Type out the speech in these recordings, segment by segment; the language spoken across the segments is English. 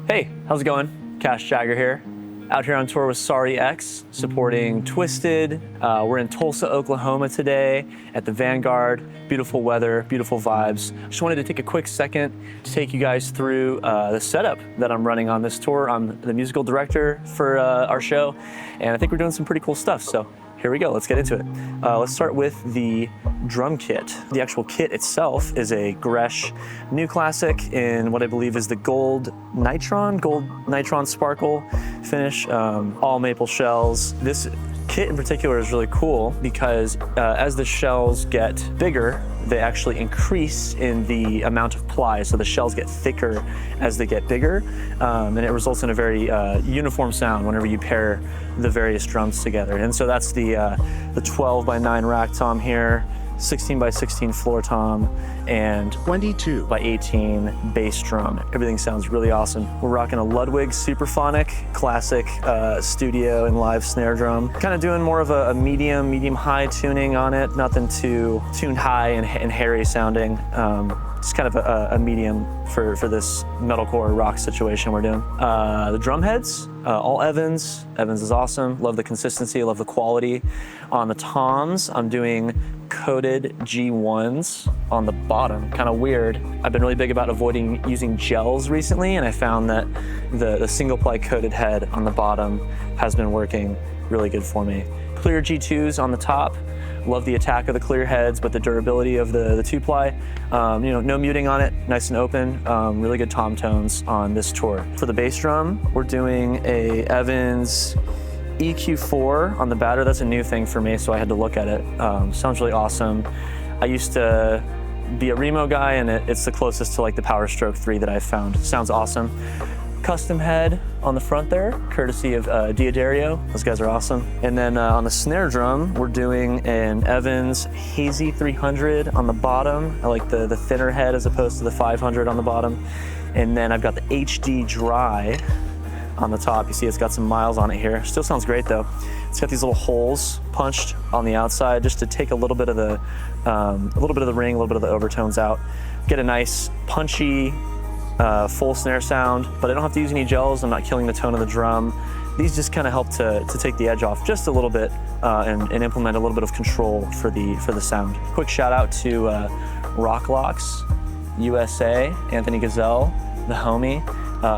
Hey, how's it going? Cash Jagger here. Out here on tour with Sorry X, supporting Twiztid. We're in Tulsa, Oklahoma today at the Vanguard. Beautiful weather, beautiful vibes. Just wanted to take a quick second to take you guys through the setup that I'm running on this tour. I'm the musical director for our show, and I think we're doing some pretty cool stuff. So here we go, let's get into it. Let's start with the drum kit. The actual kit itself is a Gresh new classic in what I believe is the gold nitron sparkle finish, all maple shells. This kit in particular is really cool because as the shells get bigger, they actually increase in the amount of ply, so the shells get thicker as they get bigger, and it results in a very uniform sound whenever you pair the various drums together. And so that's the 12x9 rack tom here, 16x16 floor tom, and 22x18 bass drum. Everything sounds really awesome. We're rocking a Ludwig Superphonic classic studio and live snare drum. Kind of doing more of a medium high tuning on it. Nothing too tuned high and hairy sounding. Just kind of a medium for this metalcore rock situation we're doing. The drum heads, all Evans. Evans is awesome. Love the consistency, love the quality. On the toms, I'm doing coated G1s on the bottom. Kind of weird. I've been really big about avoiding using gels recently, and I found that the single ply coated head on the bottom has been working really good for me. Clear G2s on the top. Love the attack of the clear heads, but the durability of the two ply. No muting on it, nice and open. Really good tom tones on this tour. For the bass drum, we're doing a Evans EQ4 on the batter. That's a new thing for me, so I had to look at it. Sounds really awesome. I used to be a Remo guy, and it's the closest to like the Power Stroke 3 that I've found. Sounds awesome. Custom head on the front there, courtesy of Diodario. Those guys are awesome. And then on the snare drum, we're doing an Evans Hazy 300 on the bottom. I like the thinner head as opposed to the 500 on the bottom. And then I've got the HD Dry on the top. You see it's got some miles on it here. Still sounds great though. It's got these little holes punched on the outside just to take a little bit of the ring, a little bit of the overtones out. Get a nice punchy full snare sound, but I don't have to use any gels. I'm not killing the tone of the drum. These just kind of help to take the edge off just a little bit and implement a little bit of control for the sound. Quick shout out to Rocklocks USA, Anthony Gazelle, the homie.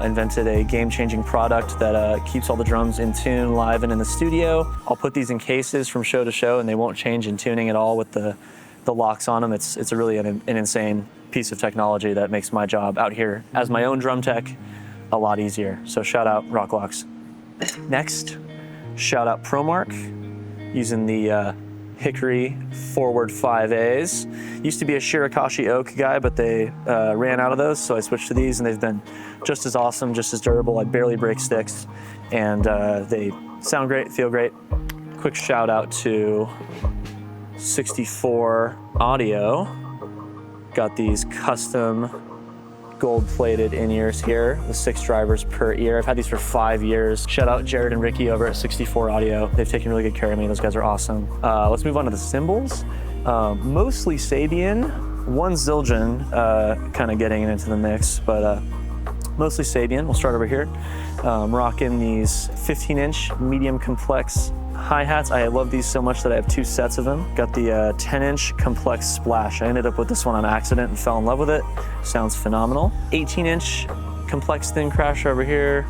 Invented a game-changing product that keeps all the drums in tune live and in the studio. I'll put these in cases from show to show, and they won't change in tuning at all with the locks on them. It's really an insane piece of technology that makes my job out here as my own drum tech a lot easier. So shout out Rocklocks. Next, shout out ProMark, using the Hickory Forward 5As. Used to be a Shirakashi Oak guy, but they ran out of those, so I switched to these, and they've been just as awesome, just as durable. I barely break sticks, and they sound great, feel great. Quick shout out to 64 Audio. Got these custom gold-plated in-ears here with 6 drivers per ear. I've had these for 5 years. Shout out Jared and Ricky over at 64 Audio. They've taken really good care of me. Those guys are awesome. Let's move on to the cymbals. Mostly Sabian, one Zildjian kind of getting into the mix, but mostly Sabian. We'll start over here. Rocking these 15-inch medium complex hi-hats. I love these so much that I have 2 sets of them. Got the 10-inch complex splash. I ended up with this one on accident and fell in love with it. Sounds phenomenal. 18-inch complex thin crasher over here.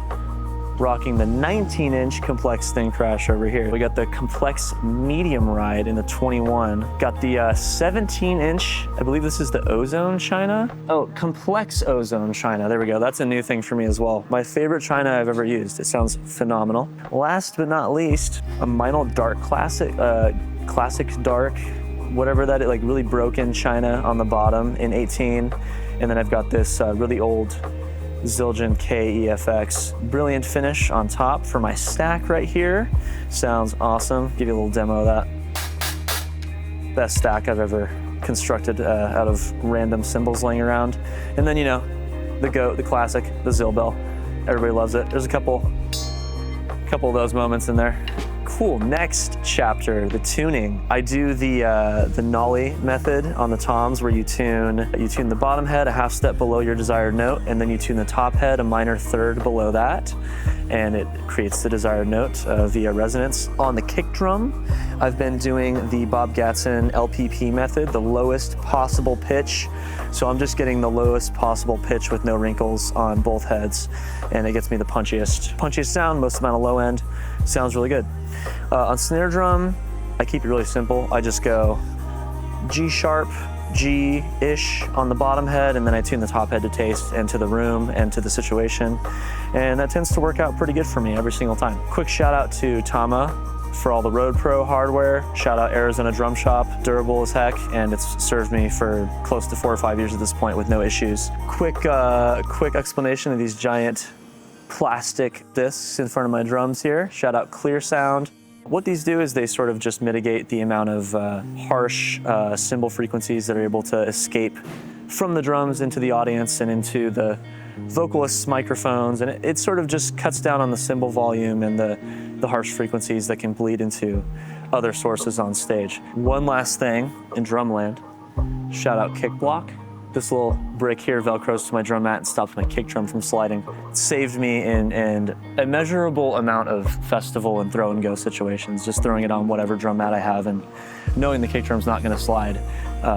Rocking the 19-inch complex thin crash over here. We got the complex medium ride in the 21. Got the 17-inch, I believe this is the Ozone China. Oh, complex Ozone China. There we go. That's a new thing for me as well. My favorite China I've ever used. It sounds phenomenal. Last but not least, a Meinl Dark Classic, Classic Dark, whatever that is, like really broken China on the bottom in 18. And then I've got this really old Zildjian KEFX. Brilliant finish on top for my stack right here. Sounds awesome. Give you a little demo of that. Best stack I've ever constructed out of random cymbals laying around. And then, the GOAT, the classic, the Zill Bell. Everybody loves it. There's a couple of those moments in there. Cool, next chapter, the tuning. I do the nollie method on the toms where you tune the bottom head a half step below your desired note, and then you tune the top head a minor third below that, and it creates the desired note via resonance. On the kick drum, I've been doing the Bob Gatson LPP method, the lowest possible pitch. So I'm just getting the lowest possible pitch with no wrinkles on both heads, and it gets me the punchiest sound, most amount of low end. Sounds really good. On snare drum, I keep it really simple. I just go G sharp, G-ish on the bottom head, and then I tune the top head to taste and to the room and to the situation. And that tends to work out pretty good for me every single time. Quick shout out to Tama for all the Road Pro hardware. Shout out Arizona Drum Shop, durable as heck, and it's served me for close to 4 or 5 years at this point with no issues. Quick explanation of these giant plastic discs in front of my drums here. Shout out Clear Sound. What these do is they sort of just mitigate the amount of harsh cymbal frequencies that are able to escape from the drums into the audience and into the vocalists' microphones, and it sort of just cuts down on the cymbal volume and the harsh frequencies that can bleed into other sources on stage. One last thing in drumland, shout out Kick Block. This little brick here velcros to my drum mat and stops my kick drum from sliding. It saved me in a measurable amount of festival and throw and go situations. Just throwing it on whatever drum mat I have and knowing the kick drum's not gonna slide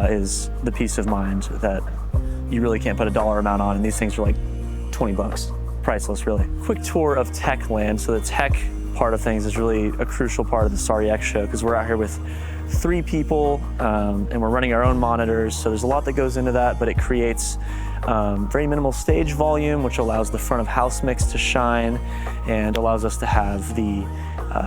is the peace of mind that you really can't put a dollar amount on, and these things are like 20 bucks. Priceless, really. Quick tour of tech land. So the tech part of things is really a crucial part of the Sorry X show, because we're out here with 3 people and we're running our own monitors. So there's a lot that goes into that, but it creates very minimal stage volume, which allows the front of house mix to shine and allows us to have the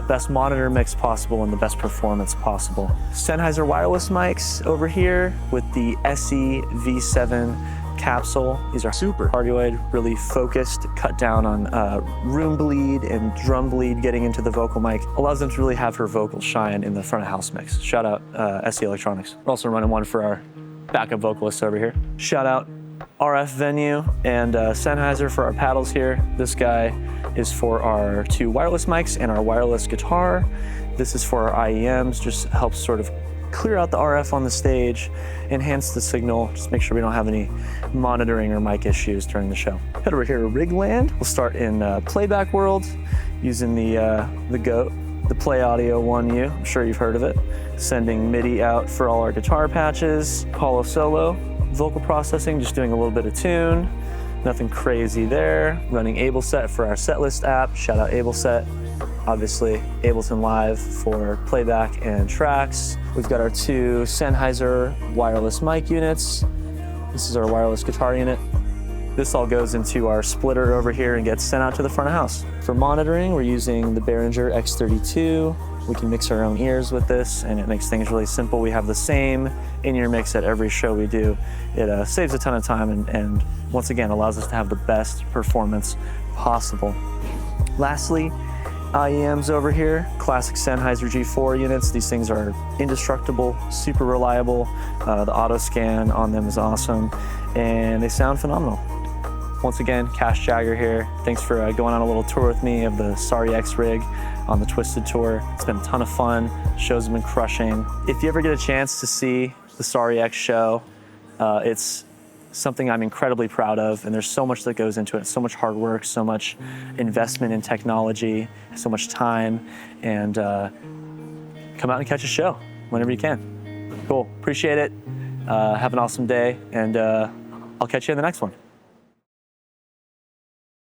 best monitor mix possible and the best performance possible. Sennheiser wireless mics over here with the SE V7 capsule. These are super cardioid, really focused, cut down on room bleed and drum bleed getting into the vocal mic. Allows them to really have her vocals shine in the front of house mix. Shout out SE Electronics. We're also running one for our backup vocalists over here. Shout out RF Venue and Sennheiser for our paddles here. This guy is for our 2 wireless mics and our wireless guitar. This is for our IEMs, just helps sort of clear out the RF on the stage, enhance the signal, just make sure we don't have any monitoring or mic issues during the show. Head over here to Rigland. We'll start in playback world using the GOAT, the Play Audio 1U. I'm sure you've heard of it. Sending MIDI out for all our guitar patches. Hollow solo, vocal processing, just doing a little bit of tune. Nothing crazy there. Running AbleSet for our setlist app. Shout out AbleSet. Obviously, Ableton Live for playback and tracks. We've got our 2 Sennheiser wireless mic units. This is our wireless guitar unit. This all goes into our splitter over here and gets sent out to the front of house. For monitoring, we're using the Behringer X32. We can mix our own ears with this, and it makes things really simple. We have the same in-ear mix at every show we do. It saves a ton of time and once again, allows us to have the best performance possible. Lastly, IEMs over here, classic Sennheiser G4 units. These things are indestructible, super reliable. The auto scan on them is awesome, and they sound phenomenal. Once again, Cash Jagger here. Thanks for going on a little tour with me of the Sorry X rig on the Twiztid tour. It's been a ton of fun. Shows have been crushing. If you ever get a chance to see the Sorry X show, it's something I'm incredibly proud of, and there's so much that goes into it, so much hard work, so much investment in technology, so much time, and come out and catch a show whenever you can. Cool, appreciate it. Have an awesome day, and I'll catch you in the next one.